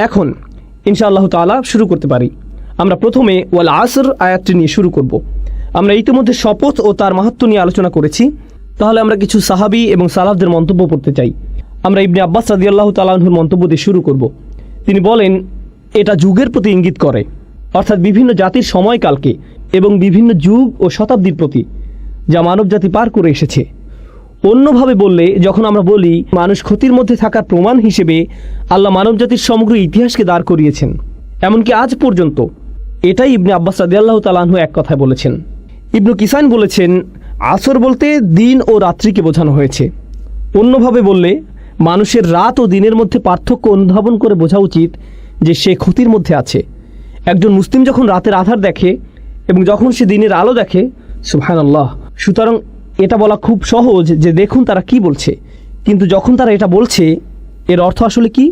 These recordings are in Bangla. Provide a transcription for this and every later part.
এখন ইনশাআল্লাহ তাআলা শুরু করতে পারি। আমরা প্রথমে ওয়াল আসর আয়াতটি নিয়ে শুরু করব। আমরা ইতিমধ্যে শপথ ও তার মাহাত্ম্য নিয়ে আলোচনা করেছি। তাহলে আমরা কিছু সাহাবী এবং সালাফদের মন্তব্য পড়তে চাই। আমরা ইবনে আব্বাস রাদিয়াল্লাহু তাআলা আনহুর মন্তব্য দিয়ে শুরু করব। তিনি বলেন, এটা যুগের প্রতি ইঙ্গিত করে, অর্থাৎ বিভিন্ন জাতির সময়কালকে এবং বিভিন্ন যুগ ও শতাব্দীর প্রতি, যা মানবজাতি পার করে এসেছে। অন্যভাবে বললে, যখন আমরা বলি মানুষ ক্ষতির মধ্যে থাকার প্রমাণ হিসেবে আল্লাহ মানবজাতির সমগ্র ইতিহাসকে দাঁড় করিয়েছেন, এমনকি আজ পর্যন্ত, এটাই ইবনে আব্বাস রাদিয়াল্লাহু তাআলা আনহু এক কথায় বলেছেন। ইবনু কিসান বলেছেন, আসর বলতে দিন ও রাত্রিকে বোঝানো হয়েছে। অন্যভাবে বললে, মানুষের রাত ও দিনের মধ্যে পার্থক্য অনুধাবন করে বোঝা উচিত যে সে ক্ষতির মধ্যে আছে। একজন মুসলিম যখন রাতের আধার দেখে এবং যখন সে দিনের আলো দেখে, সুবহানাল্লাহ। সুতরাং এটা বলা খুব সহজ যে দেখুন তারা কি বলছে, কিন্তু যখন তারা এটা বলছে, এর অর্থ আসলে কি?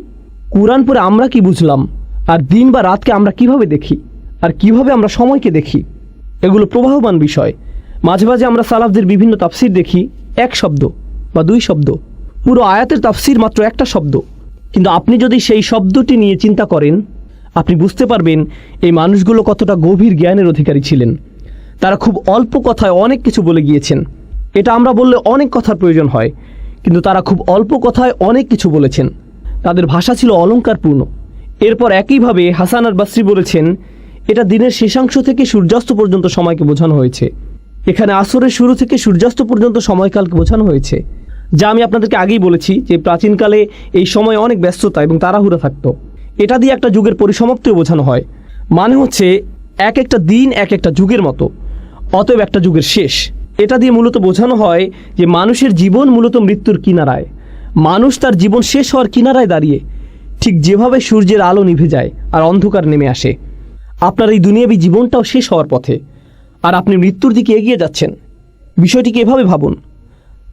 কুরআন পড়ে আমরা কি বুঝলাম, আর দিন বা রাতকে আমরা কিভাবে দেখি, আর কিভাবে আমরা সময়কে দেখি, এগুলো প্রবাহমান বিষয়। মাঝে মাঝে আমরা সালাফদের বিভিন্ন তাফসির দেখি, এক শব্দ বা দুই শব্দ, পুরো আয়াতের তাফসির মাত্র একটা শব্দ। কিন্তু আপনি যদি সেই শব্দটি নিয়ে চিন্তা করেন, আপনি বুঝতে পারবেন এই মানুষগুলো কতটা গভীর জ্ঞানের অধিকারী ছিলেন। তারা খুব অল্প কথায় অনেক কিছু বলে গিয়েছেন। এটা আমরা বললে অনেক কথার প্রয়োজন হয়, কিন্তু তারা খুব অল্প কথায় অনেক কিছু বলেছেন। তাদের ভাষা ছিল অলঙ্কারপূর্ণ। এরপর একইভাবে হাসান আল বাসরি বলেছেন, এটা দিনের শেষাংশ থেকে সূর্যাস্ত পর্যন্ত সময়কে বোঝানো হয়েছে। এখানে আসরের শুরু থেকে সূর্যাস্ত পর্যন্ত সময়কালকে বোঝানো হয়েছে, যা আমি আপনাদেরকে আগেই বলেছি যে প্রাচীনকালে এই সময় অনেক ব্যস্ততা এবং তাড়াহুড়া থাকতো। এটা দিয়ে একটা যুগের পরিসমাপ্তিও বোঝানো হয়। মানে হচ্ছে এক একটা দিন এক একটা যুগের মতো, অতএব একটা যুগের শেষ। এটা দিয়ে মূলত বোঝানো হয় যে মানুষের জীবন মূলত মৃত্যুর কিনারায়। মানুষ তার জীবন শেষ হওয়ার কিনারায় দাঁড়িয়ে, ঠিক যেভাবে সূর্যের আলো নিভে যায় আর অন্ধকার নেমে আসে। আপনার এই দুনিয়াবী জীবনটাও শেষ হওয়ার পথে, আর আপনি মৃত্যুর দিকে এগিয়ে যাচ্ছেন। বিষয়টিকে এভাবে ভাবুন,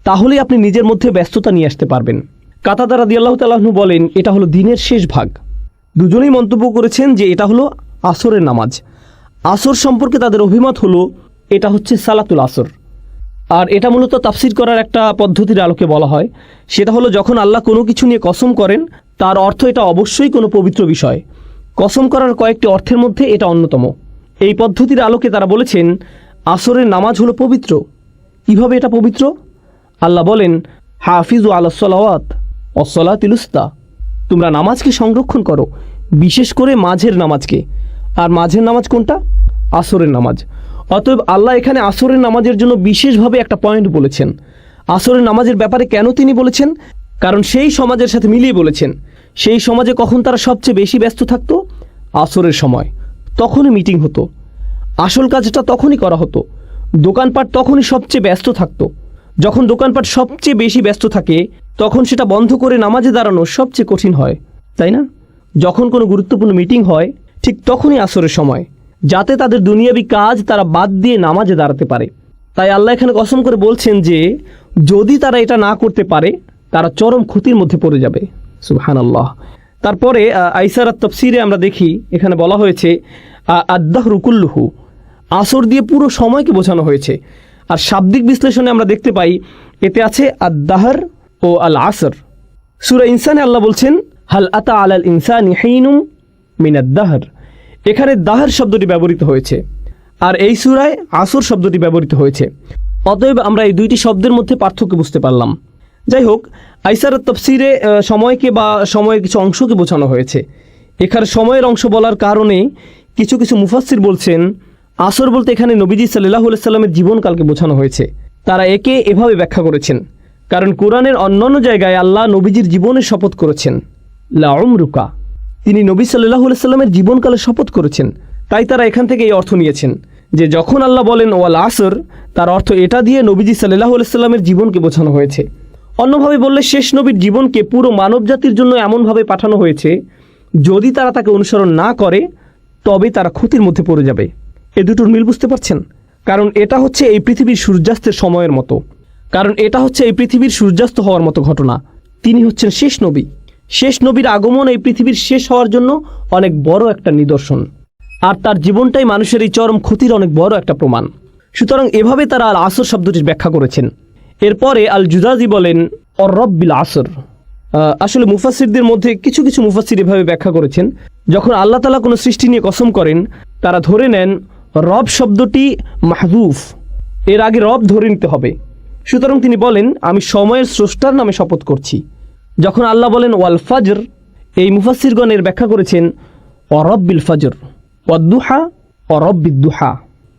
তাহলেই আপনি নিজের মধ্যে ব্যস্ততা নিয়ে আসতে পারবেন। কাতাদা রাদিয়াল্লাহু তাআলা আনহু বলেন, এটা হলো দিনের শেষ ভাগ। দুজনেই মন্তব্য করেছেন যে এটা হলো আসরের নামাজ। আসর সম্পর্কে তাদের অভিমত হলো এটা হচ্ছে সালাতুল আসর। আর এটা মূলত তাফসির করার একটা পদ্ধতির আলোকে বলা হয়। সেটা হলো, যখন আল্লাহ কোনো কিছু নিয়ে কসম করেন, তার অর্থ এটা অবশ্যই কোনো পবিত্র বিষয়। কসম করার কয়েকটি অর্থের মধ্যে এটা অন্যতম। এই পদ্ধতির আলোকে তারা বলেছেন আসরের নামাজ হলো পবিত্র। কিভাবে এটা পবিত্র? আল্লাহ বলেন, হাফিজু আলাস সালাওয়াত ওয়াস সালাতিল উস্তা, তোমরা নামাজকে সংরক্ষণ করো, বিশেষ করে মাঝের নামাজকে। আর মাঝের নামাজ কোনটা? আসরের নামাজ। অতএব আল্লাহ এখানে আসরের নামাজের জন্য বিশেষভাবে একটা পয়েন্ট বলেছেন। আসরের নামাজের ব্যাপারে কেন তিনি বলেছেন? কারণ সেই সমাজের সাথে মিলিয়ে বলেছেন। সেই সমাজে কখন তারা সবচেয়ে বেশি ব্যস্ত থাকতো? আসরের সময়। তখনই মিটিং হতো, আসল কাজটা তখনই করা হতো। দোকানপাট তখনই সবচেয়ে ব্যস্ত থাকতো। যখন দোকানপাট সবচেয়ে বেশি ব্যস্ত থাকে, তখন সেটা বন্ধ করে নামাজে দাঁড়ানো সবচেয়ে কঠিন হয়, তাই না? যখন কোনো গুরুত্বপূর্ণ মিটিং হয়, ঠিক তখনই আসরের সময়, যাতে তাদের দুনিয়াবী কাজ তারা বাদ দিয়ে নামাজে দাঁড়াতে পারে। তাই আল্লাহ এখানে কসম করে বলছেন যে যদি তারা এটা না করতে পারে, তারা চরম ক্ষতির মধ্যে পড়ে যাবে। সুবহানাল্লাহ। তারপরে আইসারাত তাফসিরে আমরা দেখি, এখানে বলা হয়েছে আদ-দাহরু কুল্লুহু, আসর দিয়ে পুরো সময়কে বোঝানো হয়েছে। আর শাব্দিক বিশ্লেষণে আমরা দেখতে পাই এতে আছে আদ-দাহর ও আল আসর। সূরা ইনসানে আল্লাহ বলছেন, হাল আতা আলাল ইনসানি হিনুম মিনাদ দাহর। এখানে দাহর শব্দটি ব্যবহৃত হয়েছে, আর এই সূরায় আসর শব্দটি ব্যবহৃত হয়েছে। অতএব আমরা এই দুইটি শব্দের মধ্যে পার্থক্য বুঝতে পারলাম। যাই হোক, আইসারাত তাফসিরে সময়কে বা সময়ের কিছু অংশকে বোঝানো হয়েছে। এখানে সময়ের অংশ বলার কারণে কিছু কিছু মুফাসসির বলছেন আসর বলতে এখানে নবীজি সাল্লাল্লাহু আলাইহি সাল্লামের জীবনকালকে বোঝানো হয়েছে। তারা একে এভাবে ব্যাখ্যা করেছেন, কারণ কোরআনের অন্যান্য জায়গায় আল্লাহ নবীজির জীবনের শপথ করেছেন, লা উমরুকা, তিনি নবী সাল্লাল্লাহু আলাইহি সাল্লামের জীবনকালে শপথ করেছেন। তাই তারা এখান থেকে এই অর্থ নিয়েছেন যে যখন আল্লাহ বলেন ওয়াল আসর, তার অর্থ এটা দিয়ে নবীজি সাল্লাল্লাহু আলাইহি সাল্লামের জীবনকে বোঝানো হয়েছে। অন্যভাবে বললে শেষ নবীর জীবনকে পুরো মানব জাতির জন্য এমনভাবে পাঠানো হয়েছে, যদি তারা তাকে অনুসরণ না করে তবে তারা ক্ষতির মধ্যে পড়ে যাবে। এ দুটোর মিল বুঝতে পারছেন? কারণ এটা হচ্ছে এই পৃথিবীর সূর্যাস্তের সময়ের মতো, সূর্যাস্ত হওয়ার মতো ঘটনা। তিনি হচ্ছেন শেষ নবী। শেষ নবীর আগমন এই পৃথিবীর শেষ হওয়ার জন্য অনেক বড় একটা নিদর্শন, আর তার জীবনটাই মানুষের এই চরম ক্ষতির অনেক বড় একটা প্রমাণ। সুতরাং এভাবে তারা আল আসর শব্দটির ব্যাখ্যা করেছেন। এরপরে আল জুজাজি বলেন, অর রব্বিল আসর, আসলে মুফাসসিরদের মধ্যে কিছু কিছু মুফাসসির এভাবে ব্যাখ্যা করেছেন, যখন আল্লাহ তাআলা কোনো সৃষ্টি নিয়ে কসম করেন তারা ধরে নেন রব শব্দটি মাহযুফ, এর আগে রব ধরে নিতে হবে। সুতরাং তিনি বলেন আমি সময়ের স্রষ্টার নামে শপথ করছি। যখন আল্লাহ বলেন ওয়াল ফাজর, এই মুফাসসিরগণ এর ব্যাখ্যা করেছেন অরব্বিল ফাজর ওয়াদ্দুহা অরব্বিদ্দুহা,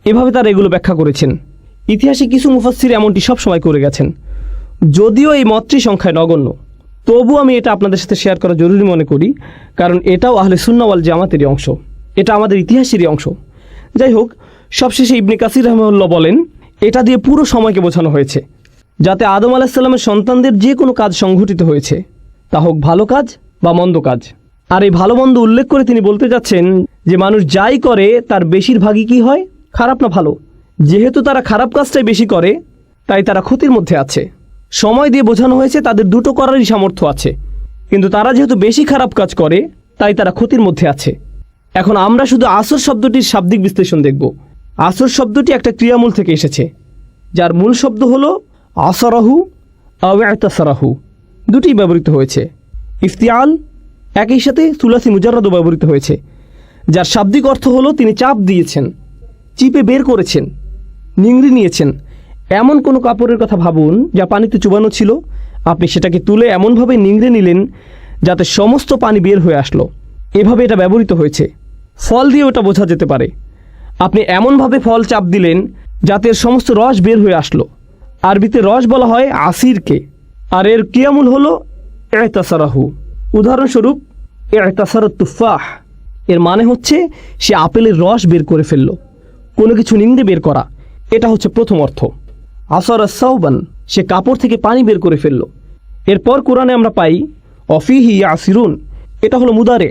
এভাবে তারা এগুলো ব্যাখ্যা করেছেন। ইতিহাসে কিছু মুফাসসির এমনটি সব সময় করে গেছেন। যদিও এই মতটি সংখ্যায় নগণ্য, তবু আমি এটা আপনাদের সাথে শেয়ার করা জরুরি মনে করি, কারণ এটাও আহলে সুন্নাহ ওয়াল জামাতেরই অংশ, এটা আমাদের ইতিহাসেরই অংশ। যাই হোক, সবশেষে ইবনে কাসির রাহিমাহুল্লাহ বলেন এটা দিয়ে পুরো সময়কে বোঝানো হয়েছে, যাতে আদম আলাইহিস সালামের সন্তানদের যে কোনো কাজ সংঘটিত হয়েছে, তা হোক ভালো কাজ বা মন্দ কাজ। আর এই ভালো মন্দ উল্লেখ করে তিনি বলতে যাচ্ছেন যে মানুষ যাই করে তার বেশিরভাগই কি হয়, খারাপ না ভালো। যেহেতু তারা খারাপ কাজটাই বেশি করে, তাই তারা ক্ষতির মধ্যে আছে। সময় দিয়ে বোঝানো হয়েছে তাদের দুটো করারই সামর্থ্য আছে, কিন্তু তারা যেহেতু বেশি খারাপ কাজ করে, তাই তারা ক্ষতির মধ্যে আছে। এখন আমরা শুধু আসর শব্দটির শাব্দিক বিশ্লেষণ দেখব। আসর শব্দটি একটা ক্রিয়ামূল থেকে এসেছে, যার মূল শব্দ হলো আসরাহু আও ইতাসারাহু, দুটি ব্যবহৃত হয়েছে। ইফতিয়াল একই সাথে সুলাসি মুজাররাদও ব্যবহৃত হয়েছে, যার শাব্দিক অর্থ হলো তিনি চাপ দিয়েছেন, চিপে বের করেছেন, নিংড়ে নিয়েছেন। এমন কোনো কাপড়ের কথা ভাবুন যা পানিতে চুবানো ছিল, আপনি সেটাকে তুলে এমনভাবে নিংড়ে নিলেন যাতে সমস্ত পানি বের হয়ে আসলো, এভাবে এটা ব্যবহৃত হয়েছে। ফল দিয়ে ওটা বোঝা যেতে পারে, আপনি এমনভাবে ফল চাপ দিলেন যাতে এর সমস্ত রস বের হয়ে আসলো। আরবিতে রস বলা হয় আসিরকে, আর এর ক্রিয়ামূল হলো ইতাসারাহু। উদাহরণস্বরূপ ইতাসারাত তুফাহ, এর মানে হচ্ছে সে আপেলের রস বের করে ফেলল, কোনো কিছু নিংড়ে বের করা, এটা হচ্ছে প্রথম অর্থ। আসর সাওবান, সে কাপড় থেকে পানি বের করে ফেলল। এরপর কোরআনে আমরা পাই অফিহি আসিরুন, এটা হলো মুদারে,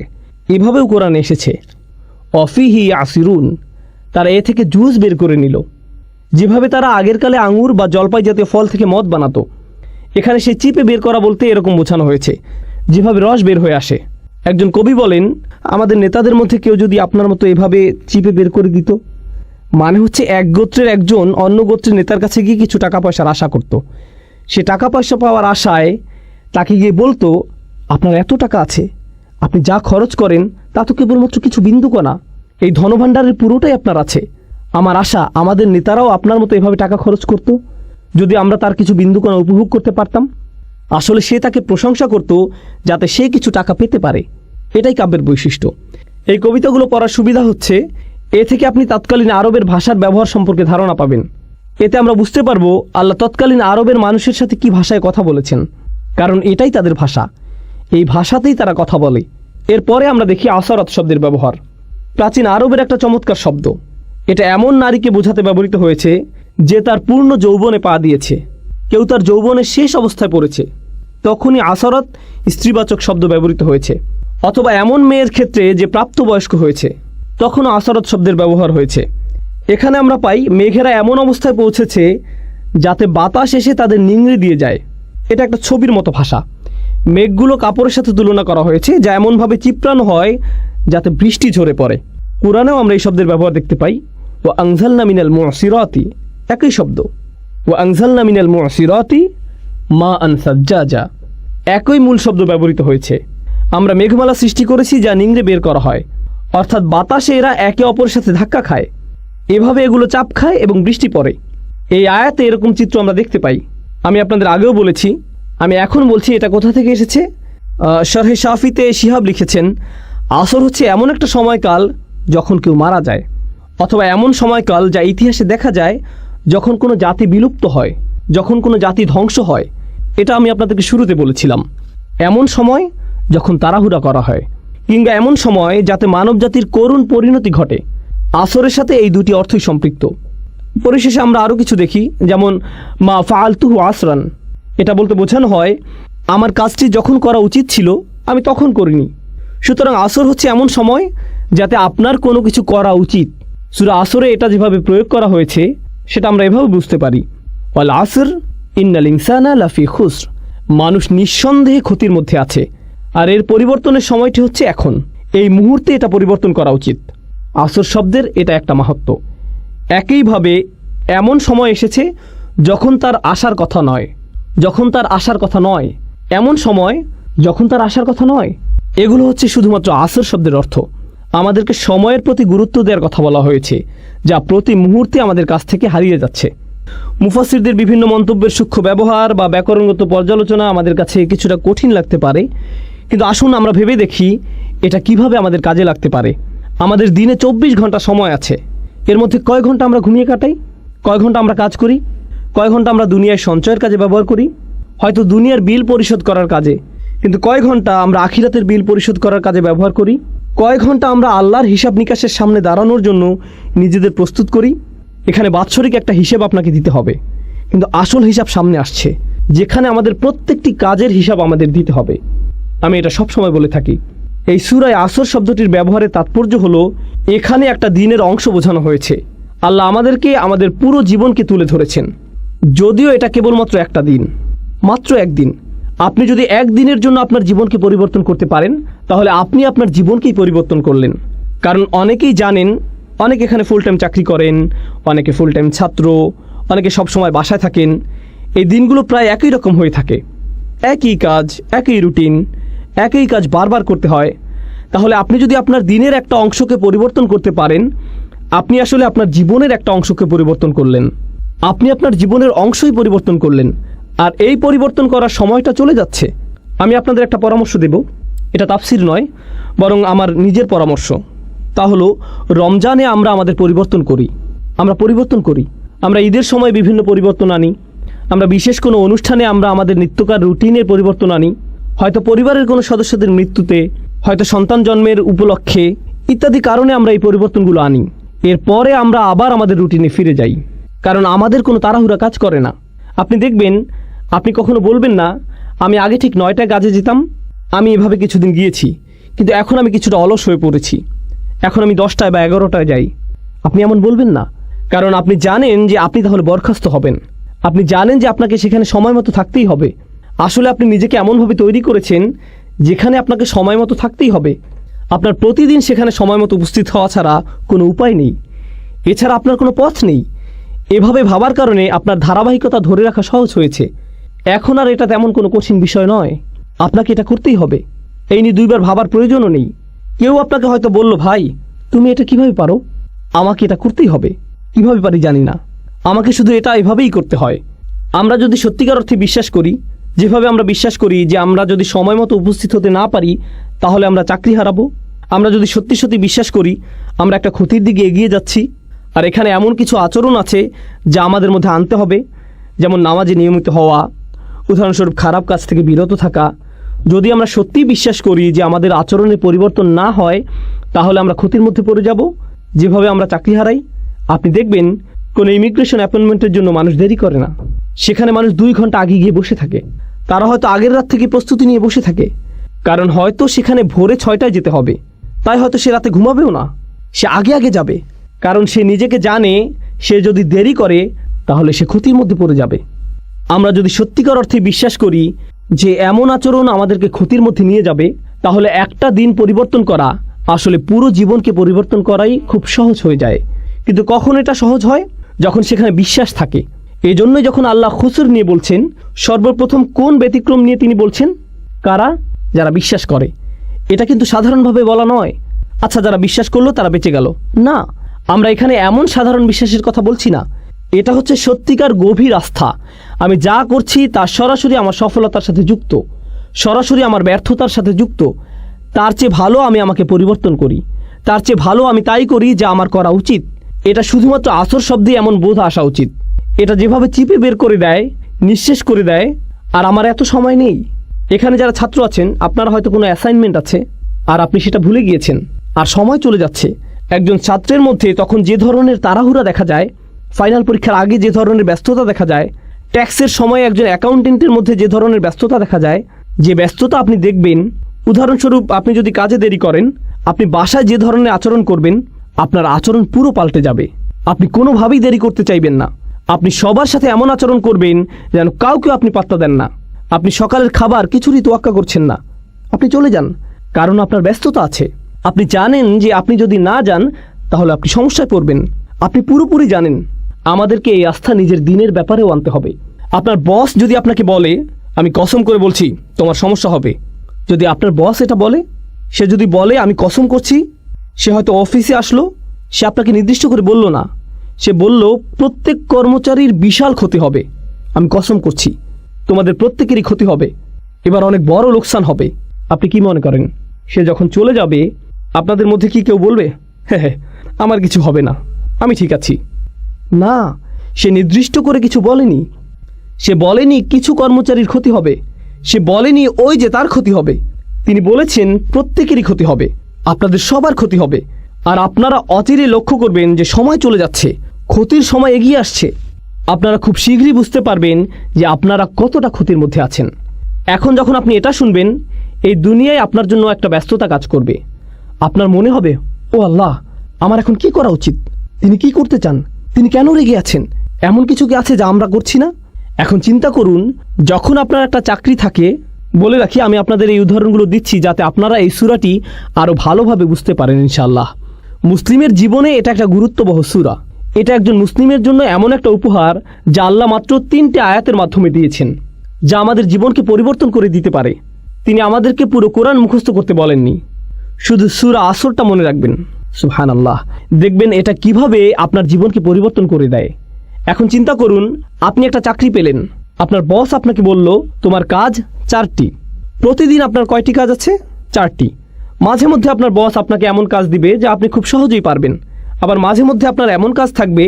এভাবেও কোরআনে এসেছে অফিহি আসিরুন, তারা এ থেকে জুস বের করে নিল। যেভাবে তারা আগের কালে আঙুর বা জলপাই জাতীয় ফল থেকে মদ বানাতো, এখানে সে চিপে বের করা বলতে এরকম বোঝানো হয়েছে, যেভাবে রস বের হয়ে আসে। একজন কবি বলেন আমাদের নেতাদের মধ্যে কেউ যদি আপনার মতো এভাবে চিপে বের করে দিত, মানে হচ্ছে এক গোত্রের একজন অন্য গোত্রের নেতার কাছে গিয়ে কিছু টাকা পয়সার আশা করত। সে টাকা পয়সা পাওয়ার আশায় তাকে গিয়ে বলতো আপনার এত টাকা আছে, আপনি যা খরচ করেন তা তো কেবলমাত্র কিছু বিন্দুকণা, এই ধনভাণ্ডারের পুরোটাই আপনার আছে। আমার আশা আমাদের নেতারাও আপনার মতো এভাবে টাকা খরচ করত, যদি আমরা তার কিছু বিন্দুকণা উপভোগ করতে পারতাম। আসলে সে তাকে প্রশংসা করত যাতে সে কিছু টাকা পেতে পারে। এটাই কাব্যের বৈশিষ্ট্য। এই কবিতাগুলো পড়ার সুবিধা হচ্ছে এ থেকে আপনি তৎকালীন আরবের ভাষার ব্যবহার সম্পর্কে ধারণা পাবেন। এতে আমরা বুঝতে পারবো আল্লাহ তৎকালীন আরবের মানুষের সাথে কি ভাষায় কথা বলেছেন, কারণ এটাই তাদের ভাষা, এই ভাষাতেই তারা কথা বলে। এরপরে আমরা দেখি আসরাত শব্দের ব্যবহার। প্রাচীন আরবের একটা চমৎকার শব্দ, এটা এমন নারীকে বোঝাতে ব্যবহৃত হয়েছে যে তার পূর্ণ যৌবনে পা দিয়েছে, কেউ তার যৌবনের শেষ অবস্থায় পড়েছে, তখনই আসরাত স্ত্রীবাচক শব্দ ব্যবহৃত হয়েছে। অথবা এমন মেয়ের ক্ষেত্রে যে প্রাপ্তবয়স্ক হয়েছে, তখনও আসরাত শব্দের ব্যবহার হয়েছে। এখানে আমরা পাই মেঘেরা এমন অবস্থায় পৌঁছেছে যাতে বাতাস এসে তাদের নিংড়ে দিয়ে যায়। এটা একটা ছবির মতো ভাষা। মেঘগুলো কাপড়ের সাথে তুলনা করা হয়েছে, যা এমনভাবে চিপড়ানো হয় যাতে বৃষ্টি ঝরে পড়ে। কোরআনেও আমরা এই শব্দের ব্যবহার দেখতে পাই। ও আনজালনা মিনাল মুসিরাতি, একই শব্দ। ও আনজালনা মিনাল মুসিরাতি মা আনসাজ্জাজা, একই মূল শব্দ ব্যবহৃত হয়েছে। আমরা মেঘমালা সৃষ্টি করেছি যা নিংড়ে বের করা হয়, অর্থাৎ বাতাসে এরা একে অপরের সাথে ধাক্কা খায়, এভাবে এগুলো চাপ খায় এবং বৃষ্টি পড়ে। এই আয়াতে এরকম চিত্র আমরা দেখতে পাই। আমি আপনাদের আগেও বলেছি, আমি এখন বলছি এটা কোথা থেকে এসেছে। শরহে শাফিতে শিহাব লিখেছেন আসর হচ্ছে এমন একটা সময়কাল যখন কেউ মারা যায়, অথবা এমন সময়কাল যা ইতিহাসে দেখা যায় যখন কোনো জাতি বিলুপ্ত হয়, যখন কোনো জাতি ধ্বংস হয়। এটা আমি আপনাদেরকে শুরুতে বলেছিলাম। এমন সময় যখন তাড়াহুড়া করা হয়, কিংবা এমন সময় যাতে মানব জাতির করুণ পরিণতি ঘটে। আসরের সাথে এই দুটি অর্থই সম্পৃক্ত। পরিশেষে আমরা আরও কিছু দেখি, যেমন মা ফাআলতুহু আসরান, এটা বলতে বোঝানো হয় আমার কাজটি যখন করা উচিত ছিল আমি তখন করিনি। সুতরাং আসর হচ্ছে এমন সময় যাতে আপনার কোনো কিছু করা উচিত। সূরা আসরে এটা যেভাবে প্রয়োগ করা হয়েছে সেটা আমরা এভাবে বুঝতে পারি, ওয়াল আসর ইন্নাল ইনসানা লাফি খুসর, মানুষ নিঃসন্দেহে ক্ষতির মধ্যে আছে। আর এর পরিবর্তনের সময়টি হচ্ছে এখন, এই মুহূর্তে এটা পরিবর্তন করা উচিত। আসর শব্দের এটা একটা মাহাত্ম্য। একইভাবে এমন সময় এসেছে যখন তার আসার কথা নয়, যখন তার আসার কথা নয়, এমন সময় যখন তার আসার কথা নয়? এগুলো হচ্ছে শুধুমাত্র আসর শব্দের অর্থ। আমাদেরকে সময়ের প্রতি গুরুত্ব দেওয়ার কথা বলা হয়েছে, যা প্রতি মুহূর্তে আমাদের কাছ থেকে হারিয়ে যাচ্ছে। মুফাসসিরদের বিভিন্ন মন্তব্যের সূক্ষ্ম ব্যবহার বা ব্যাকরণগত পর্যালোচনা আমাদের কাছে কিছুটা কঠিন লাগতে পারে, কিন্তু আসুন আমরা ভেবে দেখি এটা কিভাবে আমাদের কাজে লাগতে পারে। আমাদের দিনে 24 ঘন্টা সময় আছে। এর মধ্যে কয় ঘন্টা আমরা ঘুমিয়ে কাটাই, কয় ঘন্টা আমরা কাজ করি, কয় ঘন্টা আমরা দুনিয়ায় সঞ্চয়ের কাজে ব্যবহার করি, হয়তো দুনিয়ার বিল পরিশোধ করার কাজে, কিন্তু কয় ঘন্টা আমরা আখিরাতের বিল পরিশোধ করার কাজে ব্যবহার করি, কয় ঘন্টা আমরা আল্লাহর হিসাব নিকাশের সামনে দাঁড়ানোর জন্য নিজেদের প্রস্তুত করি। এখানে বাৎসরিক একটা হিসেব আপনাকে দিতে হবে, কিন্তু আসল হিসাব সামনে আসছে, যেখানে আমাদের প্রত্যেকটি কাজের হিসাব আমাদের দিতে হবে। আমি এটা সবসময় বলে থাকি। এই সূরা আসর শব্দটির ব্যবহারের তাৎপর্য হলো, এখানে একটা দিনের অংশ বোঝানো হয়েছে। আল্লাহ আমাদেরকে আমাদের পুরো জীবনকে তুলে ধরেছেন, যদিও এটা কেবলমাত্র একটা দিন, মাত্র একদিন। আপনি যদি একদিনের জন্য আপনার জীবনকে পরিবর্তন করতে পারেন, তাহলে আপনি আপনার জীবনকেই পরিবর্তন করলেন। কারণ অনেকেই জানেন, অনেকে এখানে ফুল টাইম চাকরি করেন, অনেকে ফুল টাইম ছাত্র, অনেকে সবসময় বাসায় থাকেন। এই দিনগুলো প্রায় একই রকম হয়ে থাকে, একই কাজ, একই রুটিন, একই কাজ বারবার করতে হয়। তাহলে আপনি যদি আপনার দিনের একটা অংশকে পরিবর্তন করতে পারেন, আপনি আসলে আপনার জীবনের একটা অংশকে পরিবর্তন করলেন। আপনি আপনার জীবনের অংশই পরিবর্তন করলেন, আর এই পরিবর্তন করার সময়টা চলে যাচ্ছে। আমি আপনাদের একটা পরামর্শ দেব, এটা তাফসির নয়, বরং আমার নিজের পরামর্শ। তা হলো, রমজানে আমরা আমাদের পরিবর্তন করি, আমরা ঈদের সময় বিভিন্ন পরিবর্তন আনি, আমরা বিশেষ কোনো অনুষ্ঠানে আমরা আমাদের নিত্যকার রুটিনের পরিবর্তন আনি, হয়তো পরিবারের কোনো সদস্যদের মৃত্যুতে, হয়তো সন্তান জন্মের উপলক্ষে, ইত্যাদি কারণে আমরা এই পরিবর্তনগুলো আনি। এরপরে আমরা আবার আমাদের রুটিনে ফিরে যাই, কারণ আমাদের কোনো তাড়াহুড়া কাজ করে না। আপনি দেখবেন, আপনি কখনো বলবেন না, আমি আগে ঠিক 9টায় কাজে যেতাম, আমি এভাবে কিছুদিন গিয়েছি, কিন্তু এখন আমি কিছুটা অলস হয়ে পড়েছি, এখন আমি 10টায় বা 11টায় যাই। আপনি এমন বলবেন না, কারণ আপনি জানেন যে আপনি তাহলে বরখাস্ত হবেন। আপনি জানেন যে আপনাকে সেখানে সময় মতো থাকতেই হবে। আসলে আপনি নিজেকে এমনভাবে তৈরি করেছেন যেখানে আপনাকে সময় মতো থাকতেই হবে। আপনার প্রতিদিন সেখানে সময় মতো উপস্থিত হওয়া ছাড়া কোনো উপায় নেই, এছাড়া আপনার কোনো পথ নেই। এভাবে ভাবার কারণে আপনার ধারাবাহিকতা ধরে রাখা সহজ হয়েছে। এখন আর এটা তেমন কোনো কঠিন বিষয় নয়, আপনাকে এটা করতেই হবে। এই নিয়ে দুইবার ভাবার প্রয়োজনও নেই। কেউ আপনাকে হয়তো বলল, ভাই তুমি এটা কিভাবে পারো? আমাকে এটা করতেই হবে। কিভাবে পারি জানি না, আমাকে শুধু এটা এভাবেই করতে হয়। আমরা যদি সত্যিকার অর্থে বিশ্বাস করি, যেভাবে আমরা বিশ্বাস করি যে আমরা যদি সময় মতো উপস্থিত হতে না পারি তাহলে আমরা চাকরি হারাবো, আমরা যদি সত্যি সত্যি বিশ্বাস করি আমরা একটা ক্ষতির দিকে এগিয়ে যাচ্ছি, আর এখানে এমন কিছু আচরণ আছে যা আমাদের মধ্যে আনতে হবে, যেমন নামাজে নিয়মিত হওয়া, উদাহরণস্বরূপ খারাপ কাজ থেকে বিরত থাকা। যদি আমরা সত্যিই বিশ্বাস করি যে আমাদের আচরণের পরিবর্তন না হয় তাহলে আমরা ক্ষতির মধ্যে পড়ে যাব, যেভাবে আমরা চাকরি হারাই। আপনি দেখবেন, কোনো ইমিগ্রেশন অ্যাপয়েন্টমেন্টের জন্য মানুষ দেরি করে না, সেখানে মানুষ 2 ঘন্টা আগে গিয়ে বসে থাকে। তারা হয়তো আগের রাত থেকে প্রস্তুতি নিয়ে বসে থাকে, কারণ হয়তো সেখানে ভোরে 6টায় যেতে হবে, তাই হয়তো সে রাতে ঘুমাবেও না, সে আগে আগে যাবে, কারণ সে নিজেকে জানে সে যদি দেরি করে তাহলে সে ক্ষতির মধ্যে পড়ে যাবে। আমরা যদি সত্যিকার অর্থে বিশ্বাস করি যে এমন আচরণ আমাদেরকে ক্ষতির মধ্যে নিয়ে যাবে, তাহলে একটা দিন পরিবর্তন করা আসলে পুরো জীবনকে পরিবর্তন করাই খুব সহজ হয়ে যায়। কিন্তু কখন এটা সহজ হয়? যখন সেখানে বিশ্বাস থাকে। এই জন্যই যখন আল্লাহ খুসর নিয়ে বলছেন, সর্বপ্রথম কোন ব্যতিক্রম নিয়ে তিনি বলছেন? কারা? যারা বিশ্বাস করে। এটা কিন্তু সাধারণভাবে বলা নয়, আচ্ছা যারা বিশ্বাস করলো তারা বেঁচে গেল, না। আমরা এখানে এমন সাধারণ বিশ্বাসের কথা বলছি না, এটা হচ্ছে সত্যিকার গভীর আস্থা। আমি যা করছি তা সরাসরি আমার সফলতার সাথে যুক্ত, সরাসরি আমার ব্যর্থতার সাথে যুক্ত। তার চেয়ে ভালো আমি আমাকে পরিবর্তন করি, তার চেয়ে ভালো আমি তাই করি যা আমার করা উচিত। এটা শুধুমাত্র আসর শব্দে এমন বোধ আসা উচিত। এটা যেভাবে চিপে বের করে দেয়, নিঃশেষ করে দেয়, আর আমার এত সময় নেই। এখানে যারা ছাত্র আছেন, আপনারা হয়তো কোনো অ্যাসাইনমেন্ট আছে আর আপনি সেটা ভুলে গিয়েছেন, আর সময় চলে যাচ্ছে। একজন ছাত্রের মধ্যে তখন যে ধরনের তাড়াহুড়া দেখা যায়, ফাইনাল পরীক্ষার আগে যে ধরনের ব্যস্ততা দেখা যায়, ট্যাক্সের সময় একজন অ্যাকাউন্টেন্টের মধ্যে যে ধরনের ব্যস্ততা দেখা যায়, যে ব্যস্ততা আপনি দেখবেন, উদাহরণস্বরূপ আপনি যদি কাজে দেরি করেন, আপনি বাসায় যে ধরনের আচরণ করবেন, আপনার আচরণ পুরো পাল্টে যাবে। আপনি কোনোভাবেই দেরি করতে চাইবেন না, আপনি সবার সাথে এমন আচরণ করবেন যেন কাউকে আপনি পাত্তা দেন না। আপনি সকালের খাবার কিছুরই তোয়াক্কা করছেন না, আপনি চলে যান, কারণ আপনার ব্যস্ততা আছে। আপনি জানেন যে আপনি যদি না যান তাহলে আপনি সমস্যায় পড়বেন। আপনি পুরোপুরি জানেন। আমাদেরকে এই আস্থা নিজের দিনের ব্যাপারেও আনতে হবে। আপনার বস যদি আপনাকে বলে, আমি কসম করে বলছি তোমার সমস্যা হবে, যদি আপনার বস এটা বলে, সে যদি বলে আমি কসম করছি, সে হয়তো অফিসে আসলো, সে আপনাকে নির্দিষ্ট করে বলল না, সে বলল প্রত্যেক কর্মচারীর বিশাল ক্ষতি হবে, আমি কসম করছি তোমাদের প্রত্যেকেরই ক্ষতি হবে, এবার অনেক বড় লোকসান হবে। আপনি কি মনে করেন সে যখন চলে যাবে আপনাদের মধ্যে কি কেউ বলবে হ্যাঁ হ্যাঁ আমার কিছু হবে না, আমি ঠিক আছি? না, সে নির্দিষ্ট করে কিছু বলেনি। সে বলেনি কিছু কর্মচারীর ক্ষতি হবে, সে বলেনি ওই যে তার ক্ষতি হবে। তিনি বলেছেন প্রত্যেকেরই ক্ষতি হবে, আপনাদের সবার ক্ষতি হবে। আর আপনারা অচিরে লক্ষ্য করবেন যে সময় চলে যাচ্ছে, ক্ষতির সময় এগিয়ে আসছে। আপনারা খুব শীঘ্রই বুঝতে পারবেন যে আপনারা কতটা ক্ষতির মধ্যে আছেন। এখন যখন আপনি এটা শুনবেন, এই দুনিয়ায় আপনার জন্য একটা ব্যস্ততা কাজ করবে। আপনার মনে হবে ও আল্লাহ, আমার এখন কি করা উচিত? তিনি কি করতে চান? তিনি কেন রেগে আছেন? এমন কিছু কি আছে যা আমরা করছি না? এখন চিন্তা করুন, যখন আপনার একটা চাকরি থাকে, বলে রাখি আমি আপনাদের এই উদাহরণগুলো দিচ্ছি যাতে আপনারা এই সূরাটি আরও ভালোভাবে বুঝতে পারেন ইনশাআল্লাহ। মুসলিমের জীবনে এটা একটা গুরুত্ববহ সূরা। এটা একজন মুসলিমের জন্য এমন একটা উপহার যা আল্লাহ মাত্র 3টে আয়াতের মাধ্যমে দিয়েছেন, যা আমাদের জীবনকে পরিবর্তন করে দিতে পারে। তিনি আমাদেরকে পুরো কোরআন মুখস্থ করতে বলেননি, শুধু সূরা আসরটা মনে রাখবেন। সুবহানাল্লাহ, দেখবেন এটা কিভাবে আপনার জীবনকে পরিবর্তন করে দেয়। এখন চিন্তা করুন, আপনি একটা চাকরি পেলেন, আপনার বস আপনাকে বলল তোমার কাজ 4টি। প্রতিদিন আপনার কয়টি কাজ আছে? 4টি। মাঝে মধ্যে আপনার বস আপনাকে এমন কাজ দিবে যা আপনি খুব সহজেই পারবেন, আবার মাঝে মধ্যে আপনার এমন কাজ থাকবে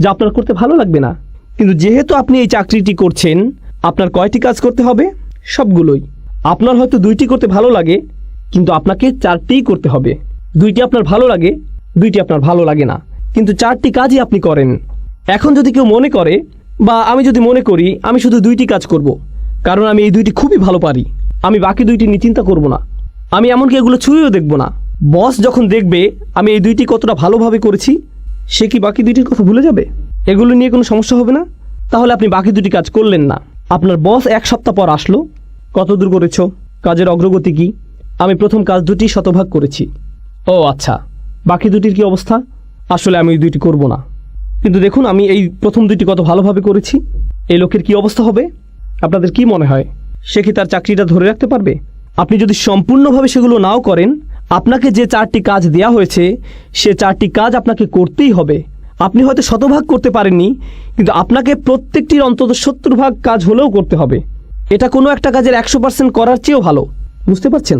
যা আপনার করতে ভালো লাগবে না। কিন্তু যেহেতু আপনি এই চাকরিটি করছেন, আপনার কয়টি কাজ করতে হবে? সবগুলোই। আপনার হয়তো 2টি করতে ভালো লাগে, কিন্তু আপনাকে 4টিই করতে হবে। 2টি আপনার ভালো লাগে, 2টি আপনার ভালো লাগে না, কিন্তু 4টি কাজই আপনি করেন। এখন যদি কেউ মনে করে, বা আমি যদি মনে করি আমি শুধু 2টি কাজ করব, কারণ আমি এই 2টি খুবই ভালো পারি, আমি বাকি 2টি নিয়ে চিন্তা করব না, আমি এমনকি এগুলো ছুঁয়েও দেখব না। বস যখন দেখবে আমি এই 2টি কতটা ভালোভাবে করেছি, সে কি বাকি 2টির কথা ভুলে যাবে? এগুলো নিয়ে কোনো সমস্যা হবে না? তাহলে আপনি বাকি 2টি কাজ করলেন না। আপনার বস 1 সপ্তাহ পর আসলো, কত দূর করেছো? কাজের অগ্রগতি কি? আমি প্রথম কাজ 2টি শতভাগ করেছি। ও আচ্ছা, বাকি 2টির কি অবস্থা? আসলে আমি এই 2টি করব না, কিন্তু দেখুন আমি এই প্রথম 2টি কত ভালোভাবে করেছি। এই লোকের কি অবস্থা হবে? আপনাদের কি মনে হয়, সে কি তার চাকরিটা ধরে রাখতে পারবে? আপনি যদি সম্পূর্ণভাবে সেগুলো নাও করেন, আপনাকে যে 4টি কাজ দেয়া হয়েছে সে 4টি কাজ আপনাকে করতেই হবে। আপনি হয়তো শতভাগ করতে পারেননি, কিন্তু আপনাকে প্রত্যেকটির অন্তত 70 ভাগ কাজ হলেও করতে হবে। এটা কোনো একটা কাজের 100% করার চেয়েও ভালো। বুঝতে পারছেন?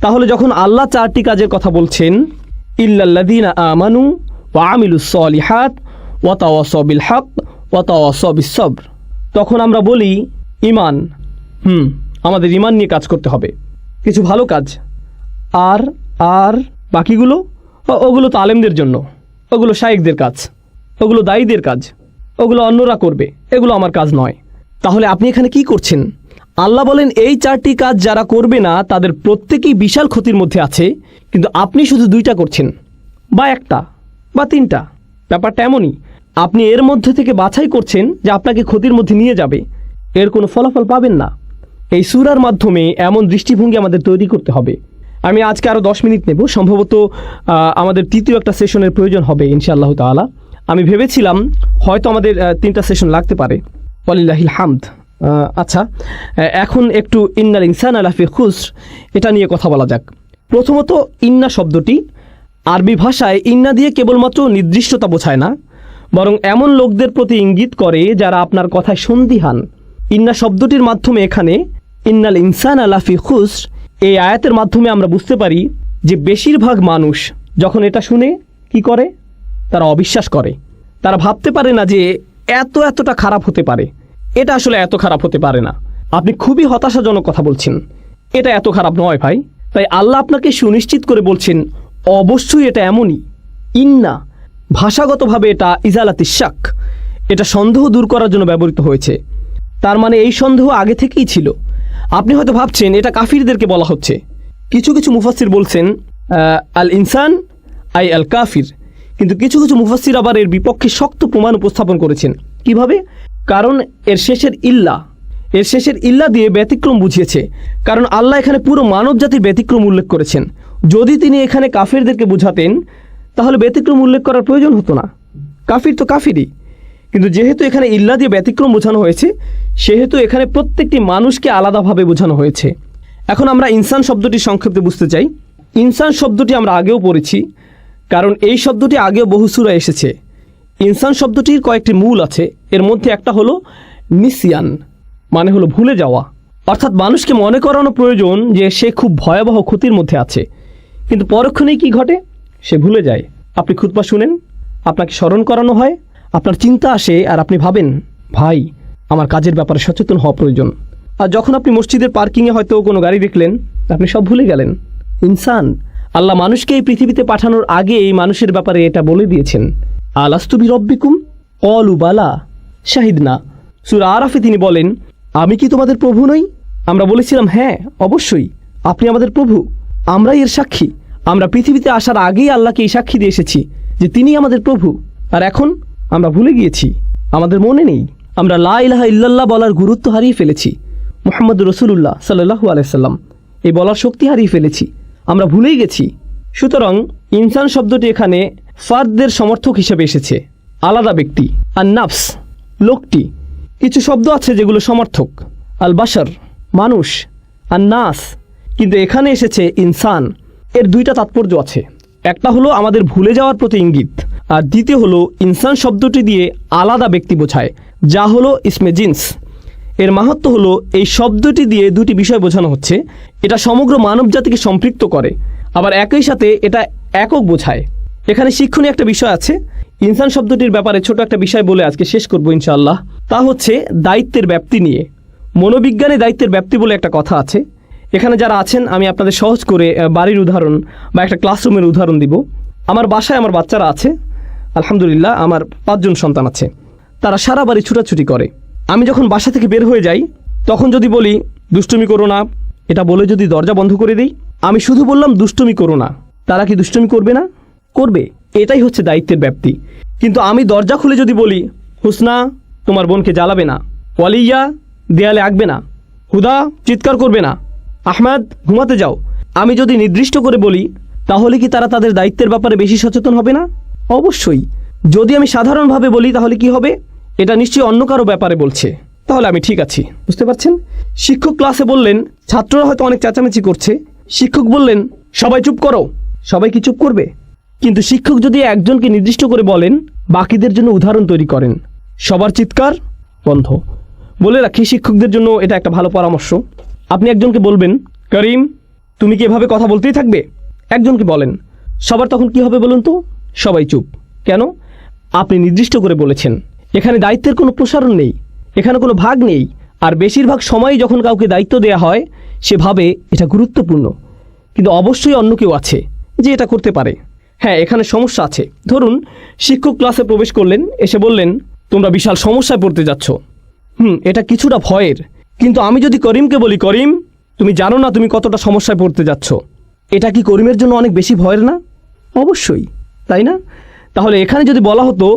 তাহলে যখন আল্লাহ 4টি কাজের কথা বলছেন, ইল্লাল্লাযীনা আমানু ওয়া আমিলুস সলিহাত ওয়া তাওয়াসাউ বিল হক ওয়া তাওয়াসাউ বিস সবর, তখন আমরা বলি ঈমান। আমাদের ঈমান নিয়ে কাজ করতে হবে, কিছু ভালো কাজ। আর আর বাকিগুলো, ওগুলো তো আলেমদের জন্য, ওগুলো শায়েখদের কাজ, ওগুলো দায়ীদের কাজ, ওগুলো অন্যরা করবে, এগুলো আমার কাজ নয়। তাহলে আপনি এখানে কি করছেন? আল্লাহ বলেন এই 4টি কাজ যারা করবে না তাদের প্রত্যেকেই বিশাল ক্ষতির মধ্যে আছে, কিন্তু আপনি শুধু 2টা করছেন, বা 1টা বা 3টা। ব্যাপারটা এমনই, আপনি এর মধ্যে থেকে বাছাই করছেন যে আপনাকে ক্ষতির মধ্যে নিয়ে যাবে, এর কোনো ফলাফল পাবেন না। এই সূরার মাধ্যমে এমন দৃষ্টিভঙ্গি আমাদের তৈরি করতে হবে। আমি আজকে আরও 10 মিনিট নেব, সম্ভবত আমাদের তৃতীয় একটা সেশনের প্রয়োজন হবে ইনশাআল্লাহ তাআলা। আমি ভেবেছিলাম হয়তো আমাদের 3টা সেশন লাগতে পারে, ওয়ালিল্লাহিল হামদ। আচ্ছা, এখন একটু ইন্নাল ইনসানা লাফি খুসর এটা নিয়ে কথা বলা যাক। প্রথমত, ইন্না শব্দটি আরবি ভাষায় ইন্না দিয়ে কেবলমাত্র নির্দিষ্টতা বোঝায় না, বরং এমন লোকদের প্রতি ইঙ্গিত করে যারা আপনার কথায় সন্দিহান। ইন্না শব্দটির মাধ্যমে এখানে ইন্নাল ইনসানা লাফি খুসর এই আয়াতের মাধ্যমে আমরা বুঝতে পারি যে বেশিরভাগ মানুষ যখন এটা শুনে কি করে? তারা অবিশ্বাস করে। তারা ভাবতে পারে না যে এতটা খারাপ হতে পারে। এটা আসলে এত খারাপ হতে পারে না। আপনি খুবই হতাশাজনক কথা বলছেন, এটা এত খারাপ নয় ভাই। তাই আল্লাহ আপনাকে সুনিশ্চিত করে বলছেন অবশ্যই এটা এমনই। ইন্না ভাষাগতভাবে এটা ইজালাতিশ শাক, এটা সন্দেহ দূর করার জন্য ব্যবহৃত হয়েছে। তার মানে এই সন্দেহ আগে থেকেই ছিল। আপনি হয়তো ভাবছেন এটা কাফিরদেরকে বলা হচ্ছে। কিছু কিছু মুফাসসির বলছেন আল ইনসান আই আল কাফির, কিন্তু কিছু কিছু মুফাসসির আবার এর বিপক্ষে শক্ত প্রমাণ উপস্থাপন করেছেন। কিভাবে? কারণ এর শেষের ইল্লা দিয়ে ব্যতিক্রম বুঝিয়েছে। কারণ আল্লাহ এখানে পুরো মানব জাতির ব্যতিক্রম উল্লেখ করেছেন। যদি তিনি এখানে কাফিরদেরকে বোঝাতেন তাহলে ব্যতিক্রম উল্লেখ করার প্রয়োজন হতো না। কাফির তো কাফিরই, কিন্তু যেহেতু এখানে ইল্লা দিয়ে ব্যতিক্রম বোঝানো হয়েছে, সেহেতু এখানে প্রত্যেকটি মানুষকে আলাদাভাবে বোঝানো হয়েছে। এখন আমরা ইনসান শব্দটি সংক্ষেপে বুঝতে চাই। ইনসান শব্দটি আমরা আগেও পড়েছি, কারণ এই শব্দটি আগেও বহু সূরায় এসেছে। ইনসান শব্দটির কয়েকটি মূল আছে, এর মধ্যে একটা হলো নিসিয়ান, মানে হলো ভুলে যাওয়া। অর্থাৎ মানুষকে মনে করানো প্রয়োজন যে সে খুব ভয়াবহ ক্ষতির মধ্যে আছে, কিন্তু পরক্ষণেই কি ঘটে, সে ভুলে যায়। আপনি খুতবা শুনেন, আপনাকে স্মরণ করানো হয়, আপনার চিন্তা আসে আর আপনি ভাবেন ভাই আমার কাজের ব্যাপারে সচেতন হওয়া প্রয়োজন। আর যখন আপনি মসজিদের পার্কিংয়ে হয়তো কোনো গাড়ি দেখলেন, আপনি সব ভুলে গেলেন। ইনসান, আল্লাহ মানুষকে এই পৃথিবীতে পাঠানোর আগে এই মানুষের ব্যাপারে এটা বলে দিয়েছেন, আলাস্তু বিরব্বিকুম ক্বালু বালা শাহিদনা। সূরা আরাফে তিনি বলেন, আমি কি তোমাদের প্রভু নই? আমরা বলেছিলাম হ্যাঁ অবশ্যই আপনি আমাদের প্রভু, আমরাই এর সাক্ষী। আমরা পৃথিবীতে আসার আগেই আল্লাহকে এই সাক্ষী দিয়ে এসেছি যে তিনি আমাদের প্রভু। আর এখন আমরা ভুলে গিয়েছি, আমাদের মনে নেই। আমরা লা ইলাহা ইল্লাল্লাহ বলার গুরুত্ব হারিয়ে ফেলেছি। মুহাম্মদ রাসূলুল্লাহ সাল্লাল্লাহু আলাইহি সাল্লাম এই বলার শক্তি হারিয়ে ফেলেছি, আমরা ভুলেই গেছি। সুতরাং ইনসান শব্দটি এখানে ফার্দদের সমর্থক হিসেবে এসেছে, আলাদা ব্যক্তি। আর নাফস লোকটি, কিছু শব্দ আছে যেগুলো সমর্থক, আল বাশার মানুষ, আর নাস, কিন্তু এখানে এসেছে ইনসান। এর দুইটা তাৎপর্য আছে, একটা হলো আমাদের ভুলে যাওয়ার প্রতি ইঙ্গিত, আর দ্বিতীয় হলো ইনসান শব্দটি দিয়ে আলাদা ব্যক্তি বোঝায়, যা হলো ইসমে জিন্স। এর মাহাত্ম্য হলো এই শব্দটি দিয়ে দুটি বিষয় বোঝানো হচ্ছে, এটা সমগ্র মানব জাতিকে সম্পৃক্ত করে, আবার একই সাথে এটা একক বোঝায়। এখানে শিক্ষণীয় একটা বিষয় আছে। ইনসান শব্দটির ব্যাপারে ছোট একটা বিষয় বলে আজকে শেষ করবো ইনশাআল্লাহ। তা হচ্ছে দায়িত্বের ব্যাপ্তি নিয়ে। মনোবিজ্ঞানে দায়িত্বের ব্যাপ্তি বলে একটা কথা আছে। এখানে যারা আছেন আমি আপনাদের সহজ করে বাড়ির উদাহরণ বা একটা ক্লাসরুমের উদাহরণ দিব। আমার বাসায় আমার বাচ্চারা আছে, আলহামদুলিল্লাহ আমার 5 জন সন্তান আছে। তারা সারা বাড়ি ছুটাছুটি করে। আমি যখন বাসা থেকে বের হয়ে যাই, তখন যদি বলি দুষ্টুমি করো না, এটা বলে যদি দরজা বন্ধ করে দিই, আমি শুধু বললাম দুষ্টুমি করো না, তারা কি দুষ্টুমি করবে না? করবে। এটাই হচ্ছে দায়িত্বের ব্যাপ্তি। কিন্তু আমি দরজা খুলে যদি বলি হুসনা তোমার বোনকে জ্বালাবে না, ওয়ালিয়া দেয়ালে আঁকবে না, হুদা চিৎকার করবে না, আহমেদ ঘুমাতে যাও, আমি যদি নির্দিষ্ট করে বলি, তাহলে কি তারা তাদের দায়িত্বের ব্যাপারে বেশি সচেতন হবে না? অবশ্যই। যদি আমি সাধারণভাবে বলি তাহলে কি হবে? এটা নিশ্চয়ই অন্য কারো ব্যাপারে বলছে, তাহলে আমি ঠিক আছি। বুঝতে পারছেন? শিক্ষক ক্লাসে বললেন, ছাত্ররা হয়তো অনেক চেঁচামেচি করছে, শিক্ষক বললেন সবাই চুপ করো, সবাই কি চুপ করবে? কিন্তু শিক্ষক যদি একজনকে নির্দিষ্ট করে বলেন, বাকিদের জন্য উদাহরণ তৈরি করেন, সবার চিৎকার বন্ধ। বলে রাখি, শিক্ষকদের জন্য এটা একটা ভালো পরামর্শ। আপনি একজনকে বলবেন, করিম তুমি কি এভাবে কথা বলতেই থাকবে? একজনকে বলেন, সবার তখন কি হবে বলুন তো? সবাই চুপ। কেন? আপনি নির্দিষ্ট করে বলেছেন। এখানে দায়িত্বের কোনো প্রসারণ নেই, এখানে কোনো ভাগ নেই। আর বেশিরভাগ সময়ই যখন কাউকে দায়িত্ব দেওয়া হয়, সে ভাবে এটা গুরুত্বপূর্ণ, কিন্তু অবশ্যই অন্য কেউ আছে যে এটা করতে পারে। হ্যাঁ, এখানে সমস্যা আছে। ধরুন শিক্ষক ক্লাসে প্রবেশ করলেন, এসে বললেন তোমরা বিশাল সমস্যায় পড়তে যাচ্ছ। এটা কিছুটা ভয়ের, কিন্তু আমি যদি করিমকে বলি, করিম তুমি জানো না তুমি কতটা সমস্যায় পড়তে যাচ্ছ, এটা কি করিমের জন্য অনেক বেশি ভয়ের না? অবশ্যই, তাই না? তাহলে এখানে যদি বলা হতো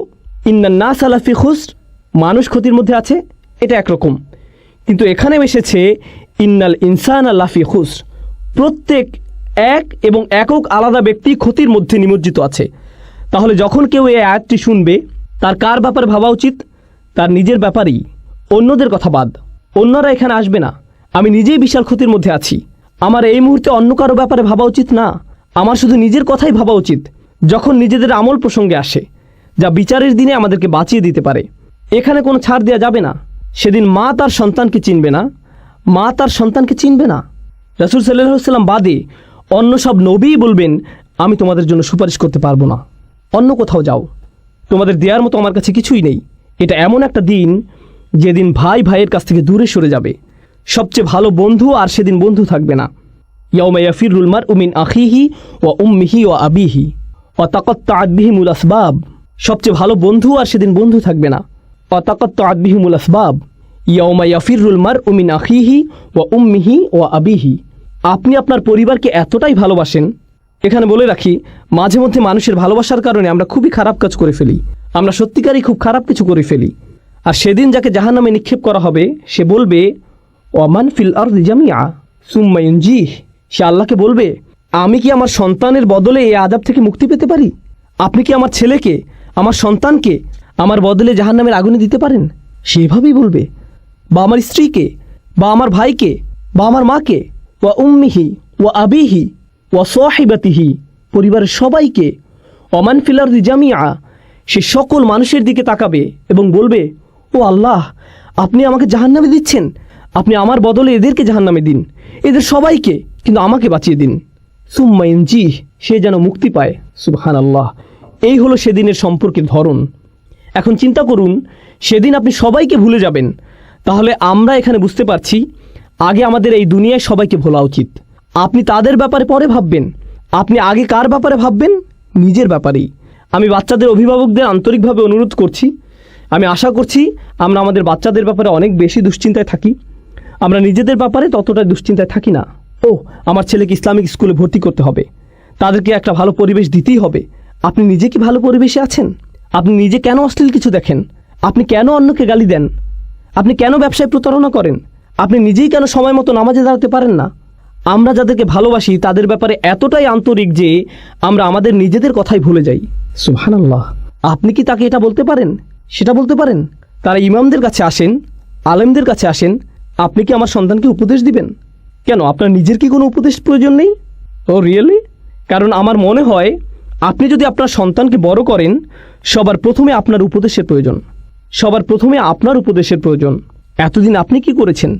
ইন্নান নাস আলা ফি খুসর, মানুষ ক্ষতির মধ্যে আছে, এটা একরকম। কিন্তু এখানে এসেছে ইন্নাল ইনসান আলা ফি খুসর, প্রত্যেক এক এবং একক আলাদা ব্যক্তি ক্ষতির মধ্যে নিমজ্জিত আছে। তাহলে যখন কেউ এই আয়াতটি শুনবে, তার কার ব্যাপারে ভাবা উচিত? তার নিজের ব্যাপারেই। অন্যদের কথা বাদ, অন্যরা এখানে আসবে না। আমি নিজেই বিশাল ক্ষতির মধ্যে আছি, আমার এই মুহূর্তে অন্য কারো ব্যাপারে ভাবা উচিত না, আমার শুধু নিজের কথাই ভাবা উচিত। যখন নিজেদের আমল প্রসঙ্গে আসে, যা বিচারের দিনে আমাদেরকে বাঁচিয়ে দিতে পারে, এখানে কোনো ছাড় দেওয়া যাবে না। সেদিন মা তার সন্তানকে চিনবে না, মা তার সন্তানকে চিনবে না। রাসূল সাল্লাল্লাহু আলাইহি ওয়াসাল্লাম বাদে অন্য সব নবীই বলবেন আমি তোমাদের জন্য সুপারিশ করতে পারবো না, অন্য কোথাও যাও, তোমাদের দেওয়ার মতো আমার কাছে কিছুই নেই। এটা এমন একটা দিন যেদিন ভাই ভাইয়ের কাছ থেকে দূরে সরে যাবে। সবচেয়ে ভালো বন্ধু আর সেদিন বন্ধু থাকবে না। ইয়াউমা ইয়াফিরুল মারউ মিন আখিহি ওয়া উম্মিহি ওয়া আবিহি ওয়া তাকাত্তাআত বিহিমুল আসবাব। সবচেয়ে ভালো বন্ধু আর সেদিন বন্ধু থাকবে না। ওয়া তাকাত্তাআত বিহিমুল আসবাব। ইয়াউমা ইয়াফিরুল মারউ মিন আখিহি ওয়া উম্মিহি ওয়া আবিহি। আপনি আপনার পরিবারকে এতটাই ভালোবাসেন। এখানে বলে রাখি, মাঝে মধ্যে মানুষের ভালোবাসার কারণে আমরা খুবই খারাপ কাজ করে ফেলি, আমরা সত্যিকারই খুব খারাপ কিছু করে ফেলি। আর সেদিন যাকে জাহান্নামে নিক্ষেপ করা হবে, সে বলবে ওয়ামান ফিল আরদি জামিআ সুম্মা ইউনজিহ। সে আল্লাহকে বলবে, আমি কি আমার সন্তানের বদলে এই আযাব থেকে মুক্তি পেতে পারি? আপনি কি আমার ছেলেকে, আমার সন্তানকে আমার বদলে জাহান্নামের আগুনে দিতে পারেন? সেভাবেই বলবে। বা আমার স্ত্রীকে, বা আমার ভাইকে, বা আমার মাকে। ওয়া উম্মিহি ওয়া আবিহি ওয়া সাহিবাতিহি, পরিবারের সবাইকে, ওমান ফিল আরদি জামিআ, সে সকল মানুষের দিকে তাকাবে এবং বলবে, ও আল্লাহ, আপনি আমাকে জাহান্নামে দিচ্ছেন, আপনি আমার বদলে এদেরকে জাহান্নামে দিন, এদের সবাইকে, কিন্তু আমাকে বাঁচিয়ে দিন। সুম্মা ইনজি, সে যেন মুক্তি পায়। সুবহানাল্লাহ। এই হলো সেদিনের সম্পর্কের ধরন। এখন চিন্তা করুন, সেদিন আপনি সবাইকে ভুলে যাবেন। তাহলে আমরা এখানে বুঝতে পারছি, আগে আমাদের এই দুনিয়ায় সবাইকে ভোলা উচিত। আপনি তাদের ব্যাপারে পরে ভাববেন। আপনি আগে কার ব্যাপারে ভাববেন? নিজের ব্যাপারেই। আমি বাচ্চাদের অভিভাবকদের আন্তরিকভাবে অনুরোধ করছি, আমি আশা করছি আমরা আমাদের বাচ্চাদের ব্যাপারে অনেক বেশি দুশ্চিন্তায় থাকি, আমরা নিজেদের ব্যাপারে ততটা দুশ্চিন্তায় থাকি না। ও, আমার ছেলেকে ইসলামিক স্কুলে ভর্তি করতে হবে, তাদেরকে একটা ভালো পরিবেশ দিতেই হবে। আপনি নিজে কি ভালো পরিবেশে আছেন? আপনি নিজে কেন অশ্লীল কিছু দেখেন? আপনি কেন অন্যকে গালি দেন? আপনি কেন ব্যবসায় প্রতারণা করেন? আপনি নিজেই কেন সময় মতো নামাজে দাঁড়াতে পারেন না? আমরা যাদেরকে ভালোবাসি তাদের ব্যাপারে এতটাই আন্তরিক যে আমরা আমাদের নিজেদের কথাই ভুলে যাই। সুবহানাল্লাহ। আপনি কি তাকে এটা বলতে পারেন? সেটা বলতে পারেন? তারা ইমামদের কাছে আসেন, আলেমদের কাছে আসেন, আপনি কি আমার সন্তানকে উপদেশ দিবেন? কেন, আপনার নিজের কি কোনো উপদেশ প্রয়োজন নেই? ও রিয়েলি? কারণ আমার মনে হয় আপনি যদি আপনার সন্তানকে বড় করেন, সবার প্রথমে আপনার উপদেশের প্রয়োজন। সবার প্রথমে আপনার উপদেশের প্রয়োজন। এতদিন আপনি কি করেছেন?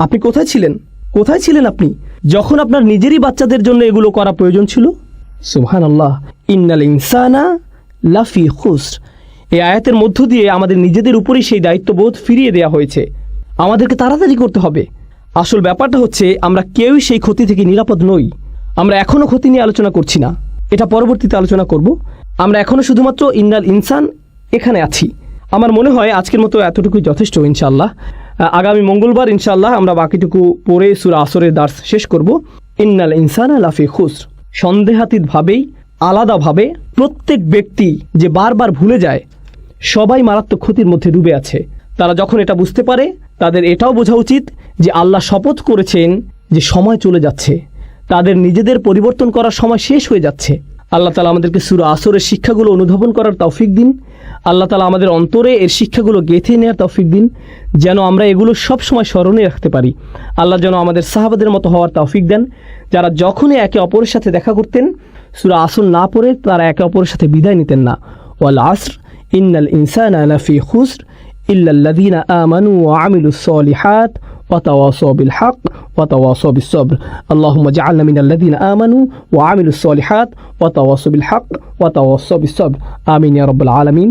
আপনি কোথায় ছিলেন? কোথায় ছিলেন আপনি যখন আপনার নিজেরই বাচ্চাদের জন্য এগুলো করা প্রয়োজন ছিল? সুবহানাল্লাহ। ইন্নাল ইনসানা লাফি খুসর। এই আয়াতের মধ্য দিয়ে আমাদের নিজেদের উপরেই সেই দায়িত্ববোধ ফিরিয়ে দেওয়া হয়েছে। আমাদেরকে তাড়াতাড়ি করতে হবে। আসল ব্যাপারটা হচ্ছে আমরা কেউই সেই ক্ষতি থেকে নিরাপদ নই। আমরা এখনও ক্ষতি নিয়ে আলোচনা করছি না, এটা পরবর্তীতে আলোচনা করব। আমরা এখনও শুধুমাত্র ইন্নাল ইনসান এখানে আছি। আমার মনে হয় আজকের মতো এতটুকুই যথেষ্ট। ইনশাআল্লাহ আগামী মঙ্গলবার ইনশাআল্লাহ আমরা বাকিটুকু পড়ে সূরা আসরের দার্স শেষ করব। ইন্নাল ইনসানা লাফি খুসর। সন্দেহাতীতভাবেই, আলাদাভাবে প্রত্যেক ব্যক্তি যে বারবার ভুলে যায়, সবাই মারাত্মক ক্ষতির মধ্যে ডুবে আছে। তারা যখন এটা বুঝতে পারে, তাদের এটাও বোঝা উচিত যে আল্লাহ শপথ করেছেন যে সময় চলে যাচ্ছে, তাদের নিজেদের পরিবর্তন করার সময় শেষ হয়ে যাচ্ছে। আল্লাহ তাআলা আমাদেরকে সূরা আসরের শিক্ষাগুলো অনুধাবন করার তৌফিক দিন। আল্লাহ তাআলা আমাদের অন্তরে এর শিক্ষাগুলো গেঁথে নেওয়ার তৌফিক দিন, যেন আমরা এগুলো সব সময় স্মরণে রাখতে পারি। আল্লাহ যেন আমাদের সাহাবাদের মতো হওয়ার তৌফিক দেন, যারা যখনই একে অপরের সাথে দেখা করতেন সূরা আসর না পড়ে তারা একে অপরের সাথে বিদায় নিতেন না। ওয়াল আসর ইন্নাল ইনসানা লাফি খুসর ইল্লাল্লাযীনা আমানু ওয়া আমিলুস সালিহাত ওয়া তাওয়াসাউ বিল হক ওয়া তাওয়াসাউ বিস সবর। আল্লাহুম্মা জাআলনা মিনাল্লাযীনা আমানু ওয়া আমিলুস সালিহাত ওয়া তাওয়াসাউ বিল হক ওয়া তাওয়াসাউ বিস সবর। আমিন ইয়া রাব্বাল আলামিন।